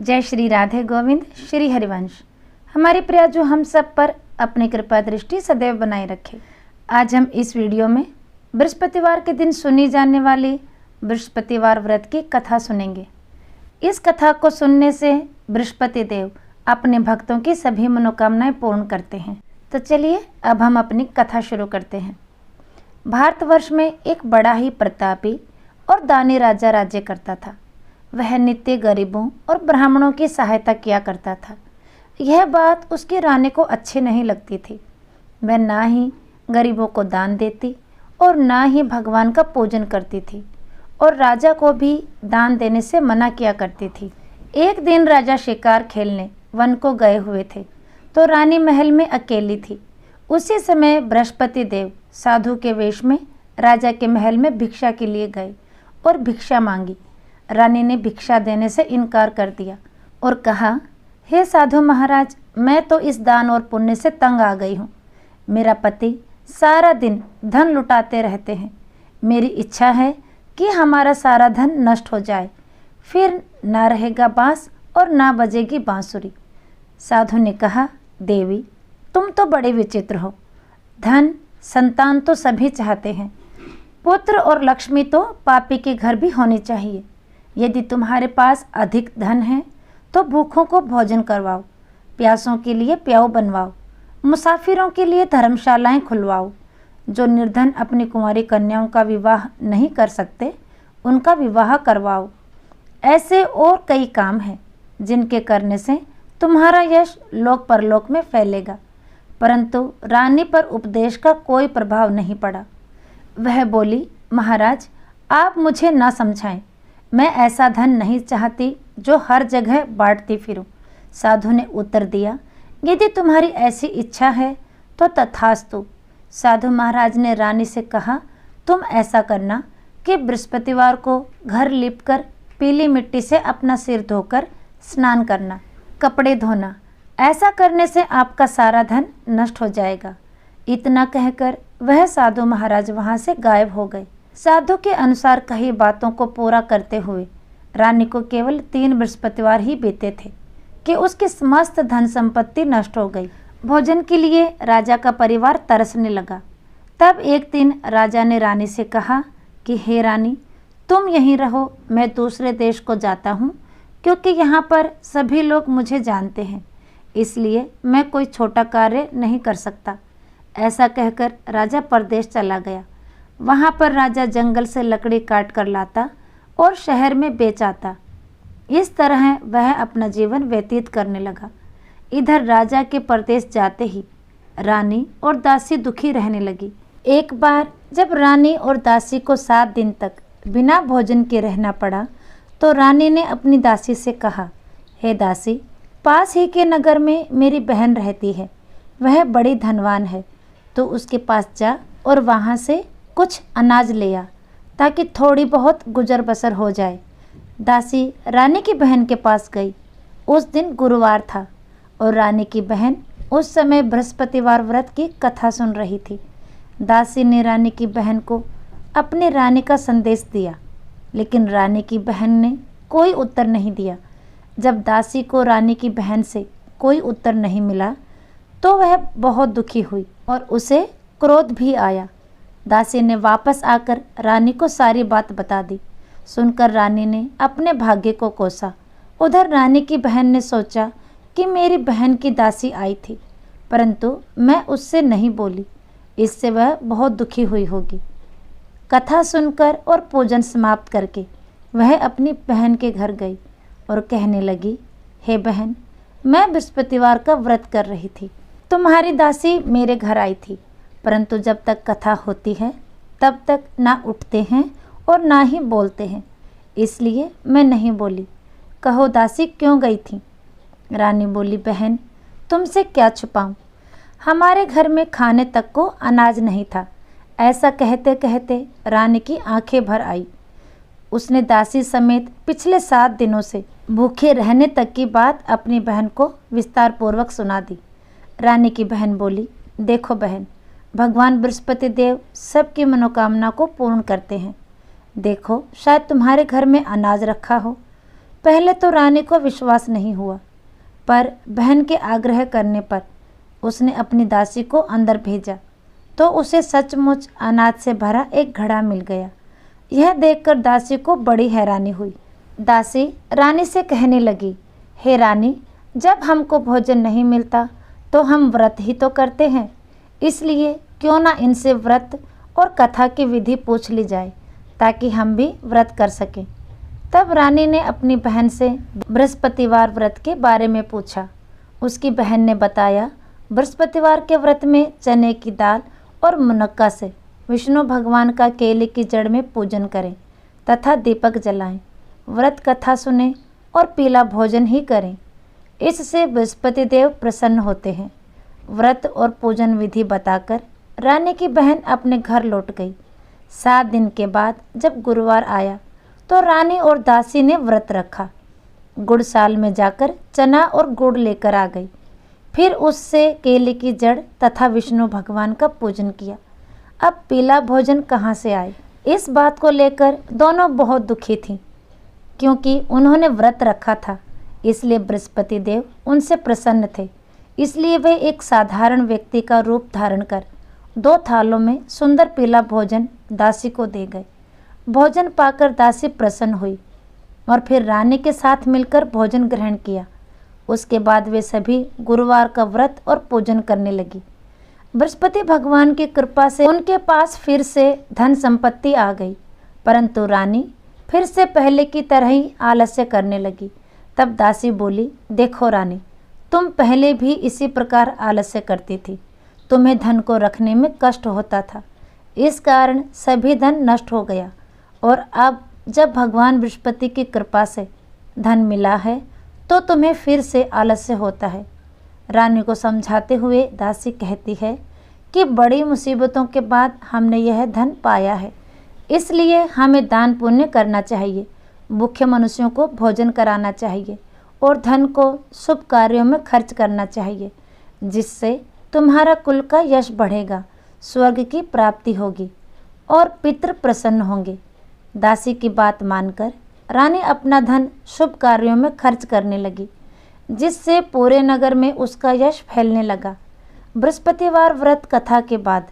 जय श्री राधे गोविंद श्री हरिवंश। हमारे प्रिया जो हम सब पर अपनी कृपा दृष्टि सदैव बनाए रखे। आज हम इस वीडियो में बृहस्पतिवार के दिन सुनी जाने वाली बृहस्पतिवार व्रत की कथा सुनेंगे। इस कथा को सुनने से बृहस्पति देव अपने भक्तों की सभी मनोकामनाएं पूर्ण करते हैं। तो चलिए अब हम अपनी कथा शुरू करते हैं। भारतवर्ष में एक बड़ा ही प्रतापी और दानी राजा राज्य करता था। वह नित्य गरीबों और ब्राह्मणों की सहायता किया करता था। यह बात उसकी रानी को अच्छी नहीं लगती थी। वह ना ही गरीबों को दान देती और ना ही भगवान का पूजन करती थी और राजा को भी दान देने से मना किया करती थी। एक दिन राजा शिकार खेलने वन को गए हुए थे तो रानी महल में अकेली थी। उसी समय बृहस्पति देव साधु के वेश में राजा के महल में भिक्षा के लिए गए और भिक्षा मांगी। रानी ने भिक्षा देने से इनकार कर दिया और कहा, हे साधु महाराज, मैं तो इस दान और पुण्य से तंग आ गई हूँ। मेरा पति सारा दिन धन लुटाते रहते हैं। मेरी इच्छा है कि हमारा सारा धन नष्ट हो जाए, फिर ना रहेगा बांस और ना बजेगी बांसुरी। साधु ने कहा, देवी तुम तो बड़े विचित्र हो। धन संतान तो सभी चाहते हैं, पुत्र और लक्ष्मी तो पापी के घर भी होनी चाहिए। यदि तुम्हारे पास अधिक धन है तो भूखों को भोजन करवाओ, प्यासों के लिए प्याऊ बनवाओ, मुसाफिरों के लिए धर्मशालाएं खुलवाओ। जो निर्धन अपनी कुंवारी कन्याओं का विवाह नहीं कर सकते उनका विवाह करवाओ। ऐसे और कई काम हैं जिनके करने से तुम्हारा यश लोक परलोक में फैलेगा। परंतु रानी पर उपदेश का कोई प्रभाव नहीं पड़ा। वह बोली, महाराज आप मुझे ना समझाएं। मैं ऐसा धन नहीं चाहती जो हर जगह बांटती फिरूं। साधु ने उत्तर दिया, यदि तुम्हारी ऐसी इच्छा है तो तथास्तु। साधु महाराज ने रानी से कहा, तुम ऐसा करना कि बृहस्पतिवार को घर लीपकर पीली मिट्टी से अपना सिर धोकर स्नान करना, कपड़े धोना। ऐसा करने से आपका सारा धन नष्ट हो जाएगा। इतना कहकर वह साधु महाराज वहाँ से गायब हो गए। साधु के अनुसार कही बातों को पूरा करते हुए रानी को केवल 3 बृहस्पतिवार ही बीते थे कि उसकी समस्त धन संपत्ति नष्ट हो गई। भोजन के लिए राजा का परिवार तरसने लगा। तब एक दिन राजा ने रानी से कहा कि हे रानी, तुम यहीं रहो, मैं दूसरे देश को जाता हूँ, क्योंकि यहाँ पर सभी लोग मुझे जानते हैं, इसलिए मैं कोई छोटा कार्य नहीं कर सकता। ऐसा कहकर राजा परदेश चला गया। वहाँ पर राजा जंगल से लकड़ी काट कर लाता और शहर में बेच आता। इस तरह वह अपना जीवन व्यतीत करने लगा। इधर राजा के परदेश जाते ही रानी और दासी दुखी रहने लगी। एक बार जब रानी और दासी को 7 दिन तक बिना भोजन के रहना पड़ा तो रानी ने अपनी दासी से कहा, हे दासी, पास ही के नगर में मेरी बहन रहती है, वह बड़ी धनवान है, तो उसके पास जा और वहाँ से कुछ अनाज ले आ ताकि थोड़ी बहुत गुजर बसर हो जाए। दासी रानी की बहन के पास गई। उस दिन गुरुवार था और रानी की बहन उस समय बृहस्पतिवार व्रत की कथा सुन रही थी। दासी ने रानी की बहन को अपनी रानी का संदेश दिया, लेकिन रानी की बहन ने कोई उत्तर नहीं दिया। जब दासी को रानी की बहन से कोई उत्तर नहीं मिला तो वह बहुत दुखी हुई और उसे क्रोध भी आया। दासी ने वापस आकर रानी को सारी बात बता दी। सुनकर रानी ने अपने भाग्य को कोसा। उधर रानी की बहन ने सोचा कि मेरी बहन की दासी आई थी, परंतु मैं उससे नहीं बोली, इससे वह बहुत दुखी हुई होगी। कथा सुनकर और पूजन समाप्त करके वह अपनी बहन के घर गई और कहने लगी, हे बहन, मैं बृहस्पतिवार का व्रत कर रही थी। तुम्हारी दासी मेरे घर आई थी, परंतु जब तक कथा होती है तब तक ना उठते हैं और ना ही बोलते हैं, इसलिए मैं नहीं बोली। कहो दासी क्यों गई थी? रानी बोली, बहन तुमसे क्या छुपाऊं, हमारे घर में खाने तक को अनाज नहीं था। ऐसा कहते कहते रानी की आंखें भर आई। उसने दासी समेत पिछले 7 दिनों से भूखे रहने तक की बात अपनी बहन को विस्तार पूर्वक सुना दी। रानी की बहन बोली, देखो बहन, भगवान बृहस्पति देव सबकी मनोकामना को पूर्ण करते हैं। देखो शायद तुम्हारे घर में अनाज रखा हो, पहले तो रानी को विश्वास नहीं हुआ, पर बहन के आग्रह करने पर उसने अपनी दासी को अंदर भेजा तो उसे सचमुच अनाज से भरा एक घड़ा मिल गया। यह देखकर दासी को बड़ी हैरानी हुई। दासी रानी से कहने लगी, हे रानी, जब हमको भोजन नहीं मिलता तो हम व्रत ही तो करते हैं, इसलिए क्यों ना इनसे व्रत और कथा की विधि पूछ ली जाए ताकि हम भी व्रत कर सकें। तब रानी ने अपनी बहन से बृहस्पतिवार व्रत के बारे में पूछा। उसकी बहन ने बताया, बृहस्पतिवार के व्रत में चने की दाल और मुनक्का से विष्णु भगवान का केले की जड़ में पूजन करें तथा दीपक जलाएं, व्रत कथा सुने और पीला भोजन ही करें। इससे बृहस्पति देव प्रसन्न होते हैं। व्रत और पूजन विधि बताकर रानी की बहन अपने घर लौट गई। 7 दिन के बाद जब गुरुवार आया तो रानी और दासी ने व्रत रखा। गुड़साल में जाकर चना और गुड़ लेकर आ गई। फिर उससे केले की जड़ तथा विष्णु भगवान का पूजन किया। अब पीला भोजन कहाँ से आए? इस बात को लेकर दोनों बहुत दुखी थीं, क्योंकि उन्होंने व्रत रखा था, इसलिए बृहस्पति देव उनसे प्रसन्न थे। इसलिए वे एक साधारण व्यक्ति का रूप धारण कर 2 थालों में सुंदर पीला भोजन दासी को दे गए। भोजन पाकर दासी प्रसन्न हुई और फिर रानी के साथ मिलकर भोजन ग्रहण किया। उसके बाद वे सभी गुरुवार का व्रत और पूजन करने लगी। बृहस्पति भगवान की कृपा से उनके पास फिर से धन संपत्ति आ गई, परंतु रानी फिर से पहले की तरह ही आलस्य करने लगी। तब दासी बोली, देखो रानी, तुम पहले भी इसी प्रकार आलस्य करती थी। तुम्हें धन को रखने में कष्ट होता था, इस कारण सभी धन नष्ट हो गया, और अब जब भगवान बृहस्पति की कृपा से धन मिला है तो तुम्हें फिर से आलस्य होता है। रानी को समझाते हुए दासी कहती है कि बड़ी मुसीबतों के बाद हमने यह धन पाया है, इसलिए हमें दान पुण्य करना चाहिए, भूखे मनुष्यों को भोजन कराना चाहिए और धन को शुभ कार्यों में खर्च करना चाहिए, जिससे तुम्हारा कुल का यश बढ़ेगा, स्वर्ग की प्राप्ति होगी और पितृ प्रसन्न होंगे। दासी की बात मानकर रानी अपना धन शुभ कार्यों में खर्च करने लगी, जिससे पूरे नगर में उसका यश फैलने लगा। बृहस्पतिवार व्रत कथा के बाद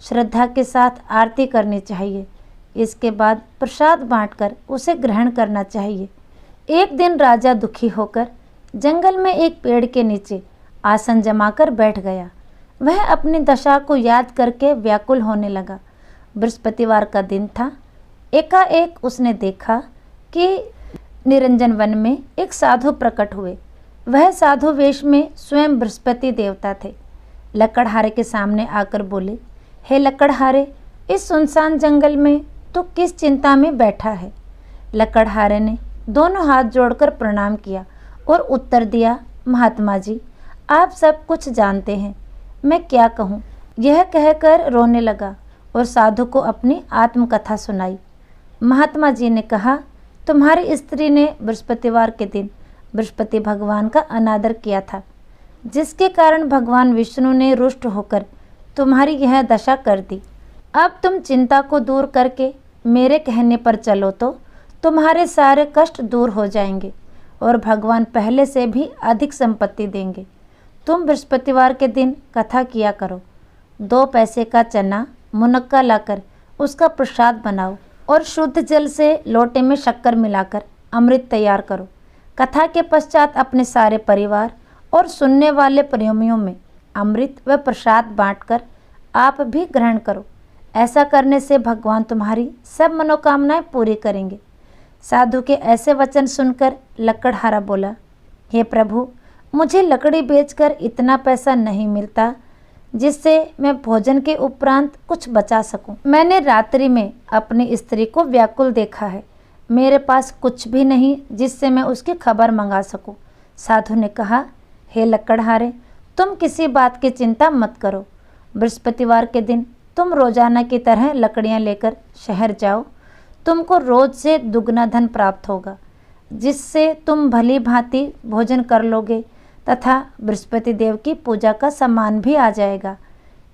श्रद्धा के साथ आरती करनी चाहिए। इसके बाद प्रसाद बांटकर उसे ग्रहण करना चाहिए। एक दिन राजा दुखी होकर जंगल में एक पेड़ के नीचे आसन जमाकर बैठ गया। वह अपनी दशा को याद करके व्याकुल होने लगा। बृहस्पतिवार का दिन था। एकाएक उसने देखा कि निरंजन वन में एक साधु प्रकट हुए। वह साधु वेश में स्वयं बृहस्पति देवता थे। लकड़हारे के सामने आकर बोले, हे लकड़हारे, इस सुनसान जंगल में तो किस चिंता में बैठा है? लकड़हारे ने दोनों हाथ जोड़कर प्रणाम किया और उत्तर दिया, महात्मा जी, आप सब कुछ जानते हैं, मैं क्या कहूँ। यह कहकर रोने लगा और साधु को अपनी आत्मकथा सुनाई। महात्मा जी ने कहा, तुम्हारी स्त्री ने बृहस्पतिवार के दिन बृहस्पति भगवान का अनादर किया था, जिसके कारण भगवान विष्णु ने रुष्ट होकर तुम्हारी यह दशा कर दी। अब तुम चिंता को दूर करके मेरे कहने पर चलो तो तुम्हारे सारे कष्ट दूर हो जाएंगे और भगवान पहले से भी अधिक संपत्ति देंगे। तुम बृहस्पतिवार के दिन कथा किया करो। 2 पैसे का चना मुनक्का लाकर उसका प्रसाद बनाओ और शुद्ध जल से लोटे में शक्कर मिलाकर अमृत तैयार करो। कथा के पश्चात अपने सारे परिवार और सुनने वाले प्रेमियों में अमृत व प्रसाद बांटकर आप भी ग्रहण करो। ऐसा करने से भगवान तुम्हारी सब मनोकामनाएं पूरी करेंगे। साधु के ऐसे वचन सुनकर लकड़हारा बोला, हे प्रभु, मुझे लकड़ी बेचकर इतना पैसा नहीं मिलता जिससे मैं भोजन के उपरांत कुछ बचा सकूं। मैंने रात्रि में अपनी स्त्री को व्याकुल देखा है। मेरे पास कुछ भी नहीं जिससे मैं उसकी खबर मंगा सकूं। साधु ने कहा, हे लकड़हारे, तुम किसी बात की चिंता मत करो। बृहस्पतिवार के दिन तुम रोजाना की तरह लकड़ियां लेकर शहर जाओ। तुमको रोज से दुगना धन प्राप्त होगा, जिससे तुम भली भांति भोजन कर लोगे तथा बृहस्पति देव की पूजा का सम्मान भी आ जाएगा।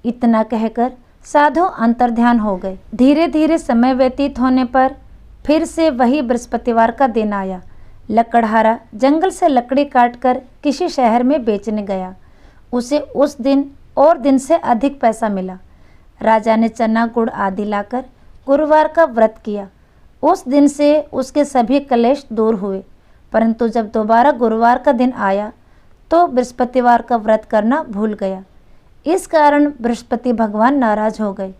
इतना कहकर साधु अंतर्ध्यान हो गए। धीरे धीरे समय व्यतीत होने पर फिर से वही बृहस्पतिवार का दिन आया। लकड़हारा जंगल से लकड़ी काटकर किसी शहर में बेचने गया। उसे उस दिन और दिन से अधिक पैसा मिला। राजा ने चना गुड़ आदि लाकर गुरुवार का व्रत किया। उस दिन से उसके सभी क्लेश दूर हुए। परंतु जब दोबारा गुरुवार का दिन आया तो बृहस्पतिवार का व्रत करना भूल गया। इस कारण बृहस्पति भगवान नाराज हो गए।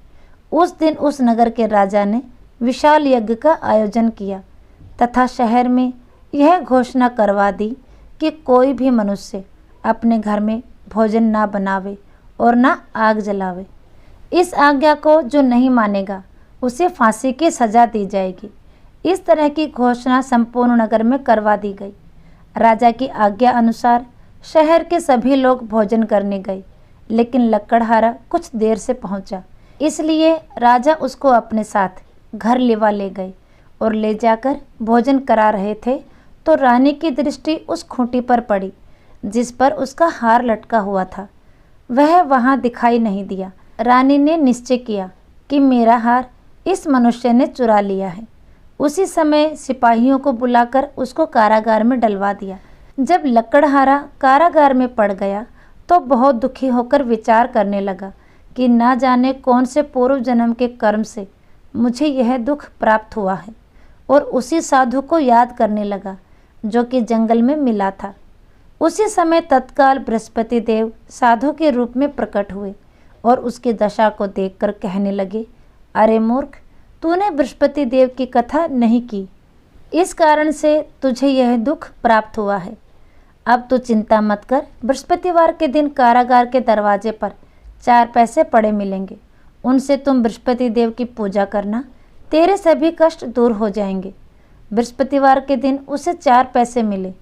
उस दिन उस नगर के राजा ने विशाल यज्ञ का आयोजन किया तथा शहर में यह घोषणा करवा दी कि कोई भी मनुष्य अपने घर में भोजन ना बनावे और ना आग जलावे। इस आज्ञा को जो नहीं मानेगा उसे फांसी की सजा दी जाएगी। इस तरह की घोषणा संपूर्ण नगर में करवा दी गई। राजा की आज्ञा अनुसार शहर के सभी लोग भोजन करने गए, लेकिन लकड़हारा कुछ देर से पहुंचा। इसलिए राजा उसको अपने साथ घर लेवा ले गए और ले जाकर भोजन करा रहे थे तो रानी की दृष्टि उस खूंटी पर पड़ी जिस पर उसका हार लटका हुआ था। वह वहां दिखाई नहीं दिया। रानी ने निश्चय किया कि मेरा हार इस मनुष्य ने चुरा लिया है। उसी समय सिपाहियों को बुलाकर उसको कारागार में डलवा दिया। जब लकड़हारा कारागार में पड़ गया तो बहुत दुखी होकर विचार करने लगा कि ना जाने कौन से पूर्व जन्म के कर्म से मुझे यह दुख प्राप्त हुआ है, और उसी साधु को याद करने लगा जो कि जंगल में मिला था। उसी समय तत्काल बृहस्पति देव साधु के रूप में प्रकट हुए और उसकी दशा को देखकर कहने लगे, अरे मूर्ख, तूने बृहस्पति देव की कथा नहीं की, इस कारण से तुझे यह दुख प्राप्त हुआ है। अब तू चिंता मत कर। बृहस्पतिवार के दिन कारागार के दरवाजे पर 4 पैसे पड़े मिलेंगे। उनसे तुम बृहस्पति देव की पूजा करना, तेरे सभी कष्ट दूर हो जाएंगे। बृहस्पतिवार के दिन उसे 4 पैसे मिले।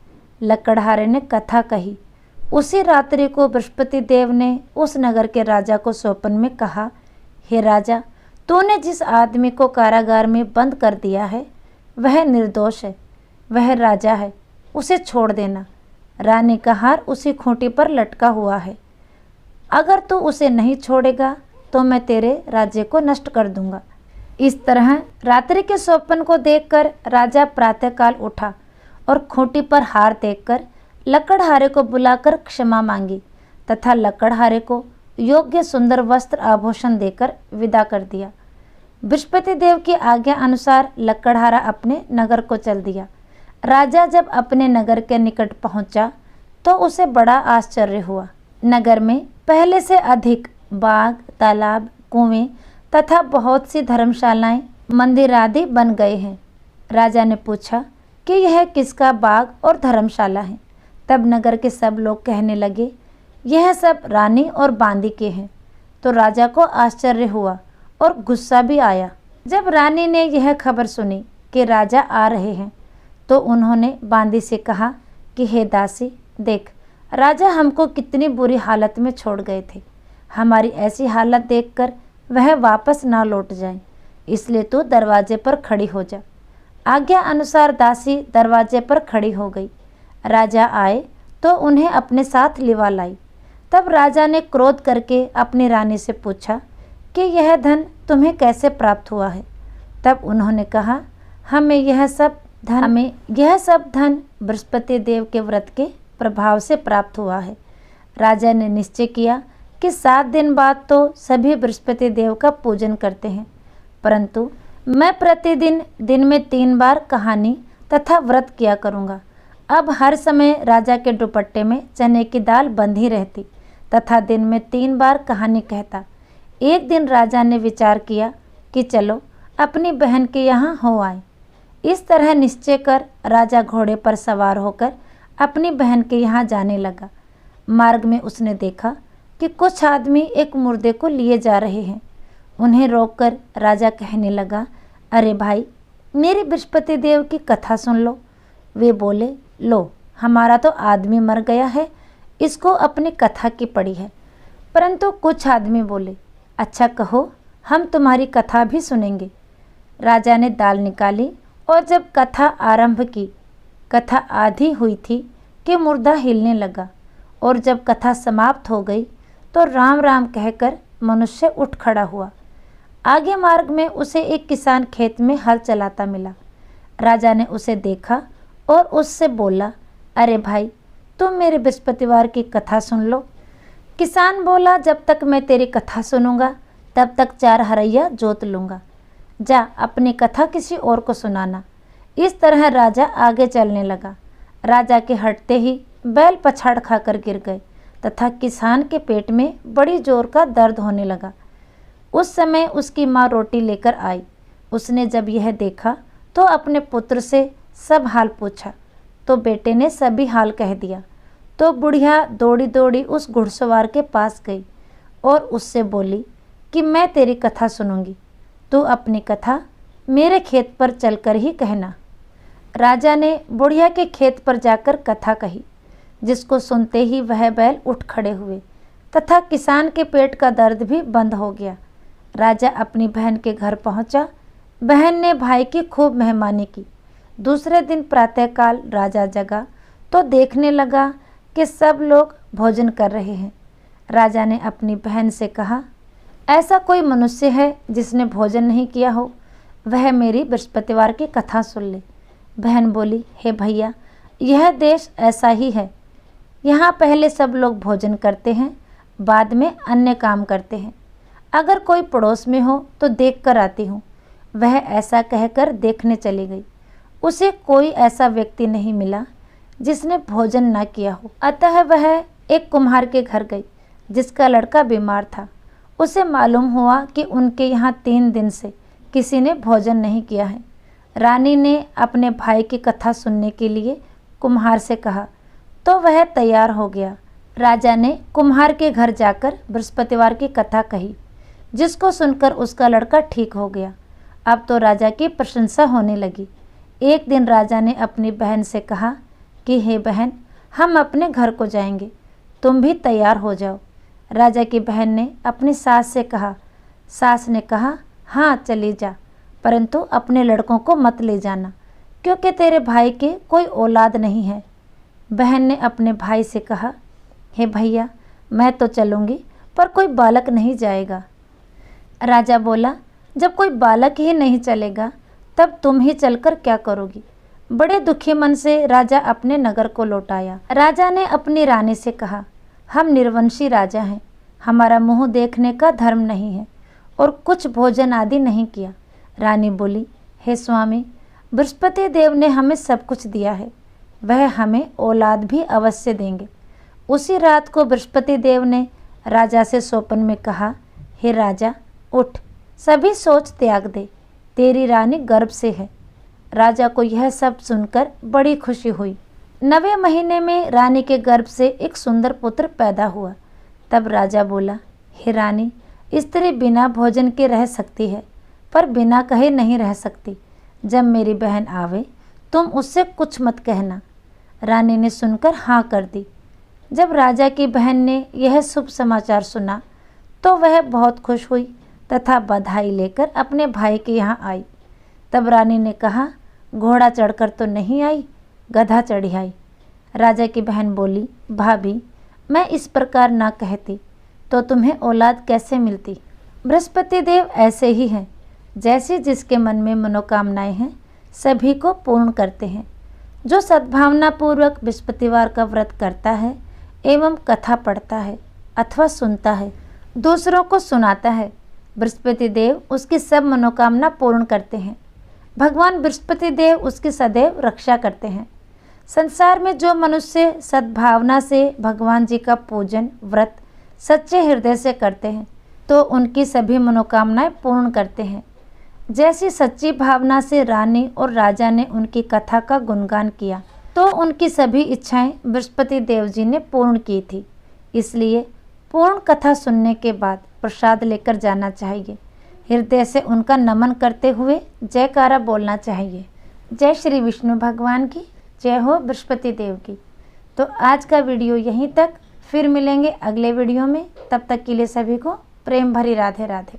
लकड़हारे ने कथा कही। उसी रात्रि को बृहस्पति देव ने उस नगर के राजा को स्वप्न में कहा, हे राजा, तूने जिस आदमी को कारागार में बंद कर दिया है वह निर्दोष है, वह राजा है, उसे छोड़ देना। रानी का हार उसी खूंटी पर लटका हुआ है। अगर तू उसे नहीं छोड़ेगा तो मैं तेरे राज्य को नष्ट कर दूंगा। इस तरह रात्रि के स्वप्न को देखकर राजा प्रातःकाल उठा और खूंटी पर हार देखकर लकड़हारे को बुलाकर क्षमा मांगी तथा लकड़हारे को योग्य सुंदर वस्त्र आभूषण देकर विदा कर दिया। बृहस्पति देव की आज्ञा अनुसार लकड़हारा अपने नगर को चल दिया। राजा जब अपने नगर के निकट पहुंचा तो उसे बड़ा आश्चर्य हुआ। नगर में पहले से अधिक बाग, तालाब, कुएं तथा बहुत सी धर्मशालाएं, मंदिर आदि बन गए हैं। राजा ने पूछा कि यह किसका बाग और धर्मशाला है। तब नगर के सब लोग कहने लगे, यह सब रानी और बांदी के हैं। तो राजा को आश्चर्य हुआ और गुस्सा भी आया। जब रानी ने यह खबर सुनी कि राजा आ रहे हैं तो उन्होंने बांदी से कहा कि हे दासी, देख, राजा हमको कितनी बुरी हालत में छोड़ गए थे। हमारी ऐसी हालत देखकर वह वापस ना लौट जाए, इसलिए तू दरवाजे पर खड़ी हो जा। आज्ञा अनुसार दासी दरवाजे पर खड़ी हो गई। राजा आए तो उन्हें अपने साथ लिवा लाई। तब राजा ने क्रोध करके अपनी रानी से पूछा कि यह धन तुम्हें कैसे प्राप्त हुआ है। तब उन्होंने कहा, हमें यह सब धन बृहस्पति देव के व्रत के प्रभाव से प्राप्त हुआ है। राजा ने निश्चय किया कि 7 दिन बाद तो सभी बृहस्पति देव का पूजन करते हैं, परंतु मैं प्रतिदिन दिन में 3 बार कहानी तथा व्रत किया करूँगा। अब हर समय राजा के दुपट्टे में चने की दाल बंधी रहती तथा दिन में 3 बार कहानी कहता। एक दिन राजा ने विचार किया कि चलो अपनी बहन के यहाँ हो आए। इस तरह निश्चय कर राजा घोड़े पर सवार होकर अपनी बहन के यहाँ जाने लगा। मार्ग में उसने देखा कि कुछ आदमी एक मुर्दे को लिए जा रहे हैं। उन्हें रोककर राजा कहने लगा, अरे भाई, मेरे बृहस्पति देव की कथा सुन लो। वे बोले, लो, हमारा तो आदमी मर गया है, इसको अपनी कथा की पड़ी है। परंतु कुछ आदमी बोले, अच्छा कहो, हम तुम्हारी कथा भी सुनेंगे। राजा ने दाल निकाली और जब कथा आरंभ की, कथा आधी हुई थी कि मुर्दा हिलने लगा, और जब कथा समाप्त हो गई तो राम राम कहकर मनुष्य उठ खड़ा हुआ। आगे मार्ग में उसे एक किसान खेत में हल चलाता मिला। राजा ने उसे देखा और उससे बोला, अरे भाई, तुम मेरे बृहस्पतिवार की कथा सुन लो। किसान बोला, जब तक मैं तेरी कथा सुनूंगा तब तक 4 हरैया जोत लूँगा। जा अपनी कथा किसी और को सुनाना। इस तरह राजा आगे चलने लगा। राजा के हटते ही बैल पछाड़ खाकर गिर गए तथा किसान के पेट में बड़ी जोर का दर्द होने लगा। उस समय उसकी माँ रोटी लेकर आई। उसने जब यह देखा तो अपने पुत्र से सब हाल पूछा, तो बेटे ने सभी हाल कह दिया। तो बुढ़िया दौड़ी दौड़ी उस घुड़सवार के पास गई और उससे बोली कि मैं तेरी कथा सुनूंगी, तू अपनी कथा मेरे खेत पर चलकर ही कहना। राजा ने बुढ़िया के खेत पर जाकर कथा कही, जिसको सुनते ही वह बैल उठ खड़े हुए तथा किसान के पेट का दर्द भी बंद हो गया। राजा अपनी बहन के घर पहुंचा। बहन ने भाई की खूब मेहमानी की। दूसरे दिन प्रातःकाल राजा जगा तो देखने लगा कि सब लोग भोजन कर रहे हैं। राजा ने अपनी बहन से कहा, ऐसा कोई मनुष्य है जिसने भोजन नहीं किया हो, वह मेरी बृहस्पतिवार की कथा सुन ले। बहन बोली, हे भैया, यह देश ऐसा ही है। यहाँ पहले सब लोग भोजन करते हैं, बाद में अन्य काम करते हैं। अगर कोई पड़ोस में हो तो देख कर आती हूँ। वह ऐसा कहकर देखने चली गई। उसे कोई ऐसा व्यक्ति नहीं मिला जिसने भोजन न किया हो। अतः वह एक कुम्हार के घर गई जिसका लड़का बीमार था। उसे मालूम हुआ कि उनके यहाँ 3 दिन से किसी ने भोजन नहीं किया है। रानी ने अपने भाई की कथा सुनने के लिए कुम्हार से कहा तो वह तैयार हो गया। राजा ने कुम्हार के घर जाकर बृहस्पतिवार की कथा कही, जिसको सुनकर उसका लड़का ठीक हो गया। अब तो राजा की प्रशंसा होने लगी। एक दिन राजा ने अपनी बहन से कहा कि हे बहन, हम अपने घर को जाएंगे, तुम भी तैयार हो जाओ। राजा की बहन ने अपनी सास से कहा। सास ने कहा, हाँ चली जा, परंतु अपने लड़कों को मत ले जाना, क्योंकि तेरे भाई के कोई औलाद नहीं है। बहन ने अपने भाई से कहा, हे भैया, मैं तो चलूँगी, पर कोई बालक नहीं जाएगा। राजा बोला, जब कोई बालक ही नहीं चलेगा तब तुम ही चलकर क्या करोगी। बड़े दुखी मन से राजा अपने नगर को लौट आया। राजा ने अपनी रानी से कहा, हम निर्वंशी राजा हैं, हमारा मुंह देखने का धर्म नहीं है और कुछ भोजन आदि नहीं किया। रानी बोली, हे स्वामी, बृहस्पति देव ने हमें सब कुछ दिया है, वह हमें औलाद भी अवश्य देंगे। उसी रात को बृहस्पति देव ने राजा से स्वप्न में कहा, हे राजा, उठ, सभी सोच त्याग दे, तेरी रानी गर्भ से है। राजा को यह सब सुनकर बड़ी खुशी हुई। 9वें महीने में रानी के गर्भ से एक सुंदर पुत्र पैदा हुआ। तब राजा बोला, हे रानी, स्त्री बिना भोजन के रह सकती है, पर बिना कहे नहीं रह सकती। जब मेरी बहन आवे तुम उससे कुछ मत कहना। रानी ने सुनकर हाँ कर दी। जब राजा की बहन ने यह शुभ समाचार सुना तो वह बहुत खुश हुई तथा बधाई लेकर अपने भाई के यहाँ आई। तब रानी ने कहा, घोड़ा चढ़कर तो नहीं आई, गधा चढ़ी आई। राजा की बहन बोली, भाभी, मैं इस प्रकार ना कहती तो तुम्हें औलाद कैसे मिलती। बृहस्पति देव ऐसे ही हैं, जैसे जिसके मन में मनोकामनाएं हैं सभी को पूर्ण करते हैं। जो सद्भावना पूर्वक बृहस्पतिवार का व्रत करता है एवं कथा पढ़ता है अथवा सुनता है, दूसरों को सुनाता है, बृहस्पति देव उसकी सब मनोकामना पूर्ण करते हैं। भगवान बृहस्पति देव उसकी सदैव रक्षा करते हैं। संसार में जो मनुष्य सद्भावना से भगवान जी का पूजन व्रत सच्चे हृदय से करते हैं तो उनकी सभी मनोकामनाएं पूर्ण करते हैं। जैसी सच्ची भावना से रानी और राजा ने उनकी कथा का गुणगान किया तो उनकी सभी इच्छाएं बृहस्पति देव जी ने पूर्ण की थी। इसलिए पूर्ण कथा सुनने के बाद प्रसाद लेकर जाना चाहिए। हृदय से उनका नमन करते हुए जयकारा बोलना चाहिए। जय श्री विष्णु भगवान की जय हो, बृहस्पति देव की। तो आज का वीडियो यहीं तक, फिर मिलेंगे अगले वीडियो में। तब तक के लिए सभी को प्रेम भरी राधे राधे।